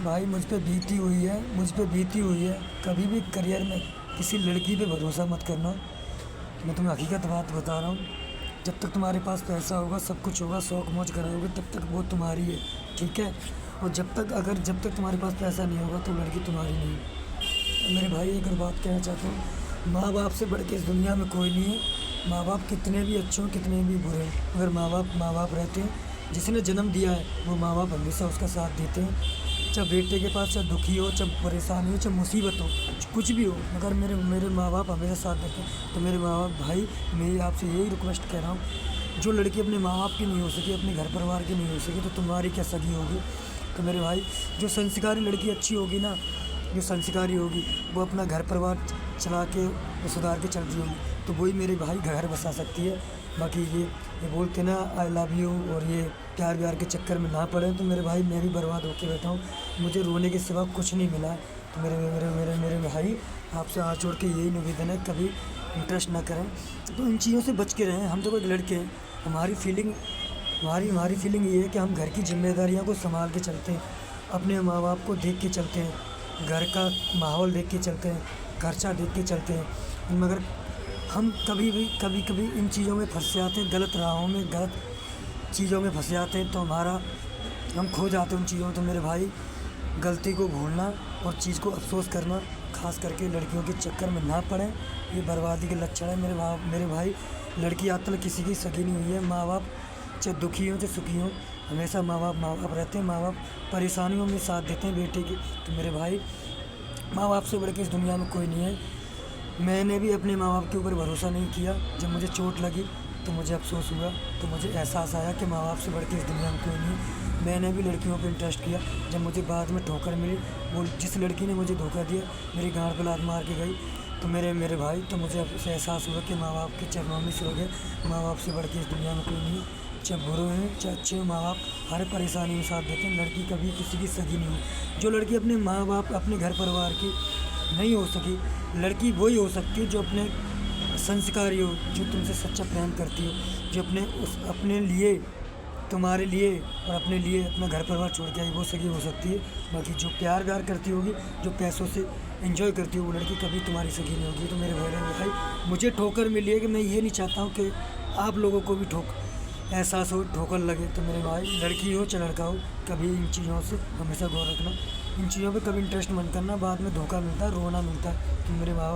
भाई मुझ पे बीती हुई है। कभी भी करियर में किसी लड़की पे भरोसा मत करना। मैं तुम्हें हकीकत बात बता रहा हूँ। जब तक तुम्हारे पास पैसा होगा, सब कुछ होगा, शौक मौज कराओगे, तब तक वो तुम्हारी है। ठीक है। और जब तक तुम्हारे पास पैसा नहीं होगा तो लड़की तुम्हारी नहीं है। मेरे भाई एक और बात कहना चाहता हूँ, माँ बाप से बढ़ के इस दुनिया में कोई नहीं है। माँ बाप कितने भी अच्छे हों, कितने भी बुरे हों, अगर माँ बाप रहते हैं, जिसने जन्म दिया है वो माँ बाप हमेशा उसका साथ देते हैं। चाहे बेटे के पास चाहे दुखी हो, चाहे परेशानी हो, चाहे मुसीबत हो, कुछ भी हो, मगर मेरे मेरे माँ बाप हमेशा साथ देते हैं। तो मेरे माँ बाप भाई, मैं आपसे यही रिक्वेस्ट कह रहा हूँ, जो लड़की अपने माँ बाप की नहीं हो सकी, अपने घर परिवार की नहीं हो सकी, तो तुम्हारी क्या सगी होगी। तो मेरे भाई, जो संस्कारी लड़की अच्छी होगी ना, जो संस्कारी होगी, वो अपना घर परिवार चला के वो सुधार के चलती होगी, तो वही मेरे भाई घर बसा सकती है। बाकी ये बोलते ना आई लव यू और ये प्यार व्यार के चक्कर में ना पड़े, तो मेरे भाई मैं भी बर्बाद होके बैठा हूँ। मुझे रोने के सिवा कुछ नहीं मिला है। तो मेरे मेरे मेरे मेरे भाई, आपसे हाथ जोड़ के यही निवेदन है, कभी इंटरेस्ट ना करें, तो इन चीज़ों से बच के रहें। हम तो कोई लड़के हैं, हमारी फीलिंग ये है कि हम घर की जिम्मेदारियों को संभाल के चलते हैं, अपने माँ बाप को देख के चलते हैं, घर का माहौल देख के चलते हैं, खर्चा देख के चलते हैं। मगर हम कभी कभी इन चीज़ों में फंस जाते हैं, गलत राहों में, गलत चीज़ों में फंस जाते हैं, तो हम खो जाते हैं उन चीज़ों में। तो मेरे भाई, गलती को भूलना और चीज़ को अफ़सोस करना, ख़ास करके लड़कियों के चक्कर में ना पड़ें, ये बर्बादी के लक्षण है मेरे भाई। लड़की आज तक किसी की सगी नहीं हुई है। माँ बाप चाहे दुखी हों चाहे सुखी हों, हमेशा माँ बाप रहते हैं। माँ बाप परेशानियों में साथ देते हैं बेटे के। तो मेरे भाई, माँ बाप से बढ़ के इस दुनिया में कोई नहीं है। मैंने भी अपने माँ बाप के ऊपर भरोसा नहीं किया। जब मुझे चोट लगी तो मुझे अफ़सोस हुआ, तो मुझे एहसास आया कि माँ बाप से बढ़ के इस दुनिया में कोई नहीं है। मैंने भी लड़कियों पे इंटरेस्ट किया। जब मुझे बाद में ठोकर मिली, वो जिस लड़की ने मुझे धोखा दिया, मेरी गाँड पे लात मार के गई, तो मेरे भाई, तो मुझे अब से एहसास हुआ कि माँ बाप के चरणों में सिर हो गए। माँ बाप से बढ़ के इस दुनिया में कोई नहीं है। चाहे बुरे हैं चाहे अच्छे हैं, माँ बाप हर परेशानी में साथ देते हैं। लड़की कभी किसी की सगी नहीं है। जो लड़की अपने माँ बाप, अपने घर परिवार की नहीं हो सकी, लड़की वही हो सकती है जो अपने संस्कारी हो, जो तुमसे सच्चा प्रेम करती हो, जो अपने लिए, तुम्हारे लिए और अपने लिए अपना घर परिवार छोड़ के आई, वो सगी हो सकती है। बाकी जो प्यार व्यार करती होगी, जो पैसों से एंजॉय करती हो, वो लड़की कभी तुम्हारी सगी नहीं होगी। तो मेरे भाई, मुझे ठोकर मिली है कि मैं ये नहीं चाहता हूँ कि आप लोगों को भी एहसास हो, ठोकर लगे। तो मेरे भाई, लड़की हो चाहे लड़का हो, कभी इन चीज़ों से हमेशा गौर रखना। इन चीज़ों पे कभी इंटरेस्ट मत करना, बाद में धोखा मिलता है, रोना मिलता है। तो मेरे माँ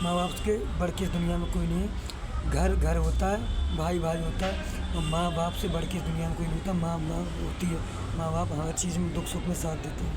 बाप के बढ़ के इस दुनिया में कोई नहीं है। घर घर होता है, भाई भाई होता है, और माँ बाप से बढ़ के इस दुनिया में कोई नहीं होता। माँ होती है। माँ बाप हर चीज़ में दुख सुख में साथ देते हैं।